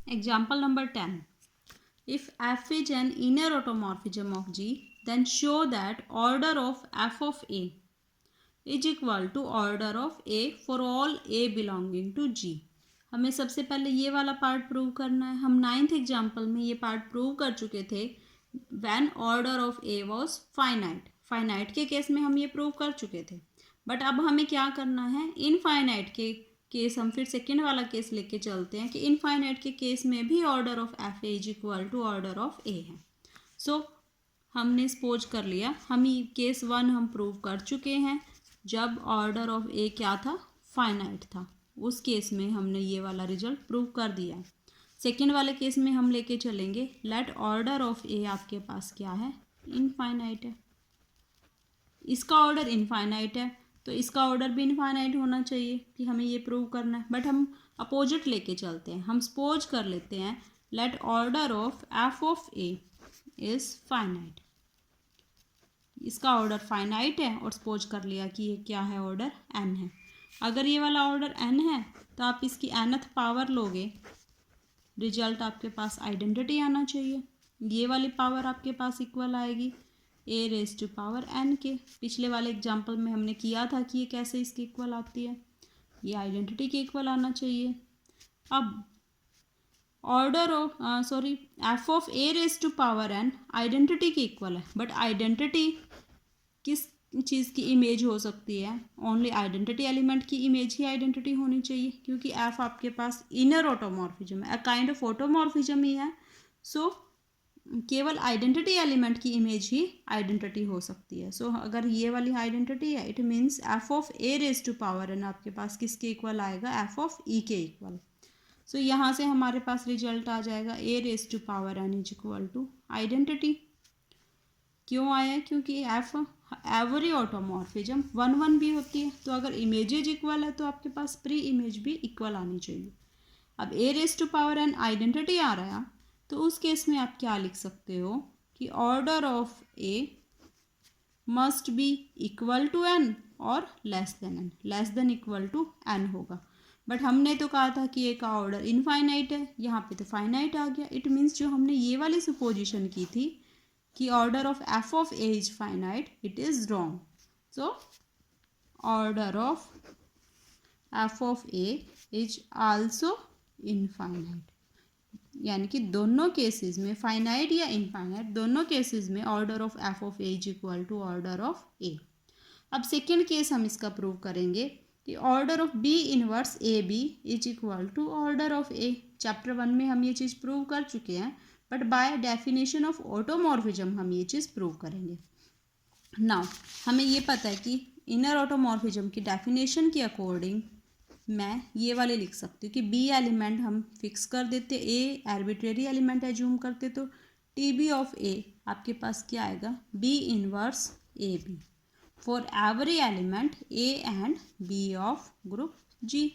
Example number 10. If f is an inner automorphism of G, then show that order of f of A is equal to order of A for all A belonging to G. हमें सबसे पहले ये वाला part prove करना है. हम 9th example में ये पार्ट प्रूव कर चुके थे. When order of A was finite. Finite के केस में हम ये प्रूव कर चुके थे. बट अब हमें क्या करना है, इनफाइनाइट के केस हम फिर सेकेंड वाला केस लेके चलते हैं कि इनफाइनाइट के केस में भी order of F A is equal to order of A है. सो हमने सपोज कर लिया, हम केस 1 हम प्रूव कर चुके हैं. जब ऑर्डर ऑफ ए क्या था, फाइनाइट था, उस केस में हमने ये वाला रिजल्ट प्रूव कर दिया. सेकेंड वाले केस में हम लेके चलेंगे, लेट ऑर्डर ऑफ ए आपके पास क्या है, इनफाइनाइट है. इसका ऑर्डर इनफाइनाइट है तो इसका ऑर्डर भी इनफाइनाइट होना चाहिए कि हमें ये प्रूव करना है. बट हम अपोजिट लेके चलते हैं. हम सपोज कर लेते हैं let order of F of A is finite. इसका ऑर्डर फाइनाइट है और सपोज कर लिया कि ये क्या है, ऑर्डर एन है. अगर ये वाला ऑर्डर एन है तो आप इसकी nth पावर लोगे, रिजल्ट आपके पास आइडेंटिटी आना चाहिए. ये वाली पावर आपके पास इक्वल आएगी ए रेज टू पावर एन के. पिछले वाले एग्जाम्पल में हमने किया था कि ये कैसे इसकी इक्वल आती है, ये आइडेंटिटी के इक्वल आना चाहिए. अब order of F of A raise to power N identity के इक्वल है. बट आइडेंटिटी किस चीज़ की इमेज हो सकती है, ओनली आइडेंटिटी एलिमेंट की इमेज ही आइडेंटिटी होनी चाहिए क्योंकि एफ आपके पास इनर ऑटोमॉर्फिज्म है, अ काइंड ऑफ ऑटोमॉर्फिज्म ही है. सो केवल आइडेंटिटी एलिमेंट की इमेज ही आइडेंटिटी हो सकती है. सो अगर ये वाली आइडेंटिटी है, it means F of A raise to power N आपके पास किसके इक्वल आएगा, एफ ऑफ ई के इक्वल. सो यहाँ से हमारे पास रिजल्ट आ जाएगा A raise to power N is equal to identity. क्यों आया, क्योंकि एफ एवरी ऑटोमॉर्फिज्म 1 भी होती है. तो अगर इमेजेज इक्वल है तो आपके पास प्री इमेज भी इक्वल आनी चाहिए. अब A raise to power N identity आ रहा है तो उस केस में आप क्या लिख सकते हो कि order of A must be equal to N और less than N. Less than equal to N होगा. बट हमने तो कहा था कि ए का ऑर्डर इनफाइनाइट है, यहाँ पे तो फाइनाइट आ गया. इट मीन्स जो हमने ये वाली सुपोजिशन की थी कि order of F of A is finite, it is wrong. So order of F of A is also infinite. यानी कि दोनों केसेस में, फाइनाइट या इनफाइनाइट, दोनों केसेस में order of F of A is equal to order of A. अब second case हम इसका प्रूव करेंगे कि order of B inverse A B is equal to order of A. Chapter 1 में हम ये चीज़ प्रूव कर चुके हैं, but by definition of automorphism हम ये चीज़ प्रूव करेंगे. नाउ हमें ये पता है कि इनर ऑटोमॉर्फिज्म की डेफिनेशन के अकॉर्डिंग मैं ये वाले लिख सकती हूँ कि बी एलिमेंट हम फिक्स कर देते, ए आर्बिट्रेरी एलिमेंट एज्यूम करते, तो टी बी ऑफ ए आपके पास क्या आएगा, B inverse A B for every element A and B of group G.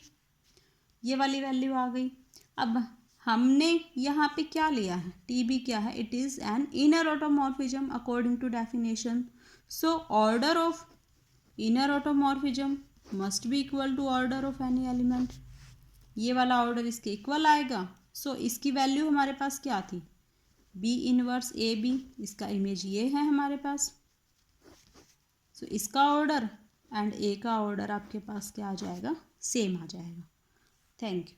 ये वाली वैल्यू आ गई. अब हमने यहाँ पे क्या लिया है, टी बी क्या है, it is an inner automorphism according to definition. So order of inner automorphism must be equal to order of any element. ये वाला ऑर्डर इसके इक्वल आएगा. सो इसकी वैल्यू हमारे पास क्या थी, बी इनवर्स ए बी. इसका इमेज ये है हमारे पास. सो इसका ऑर्डर एंड ए का ऑर्डर आपके पास क्या आ जाएगा, सेम आ जाएगा. Thank you.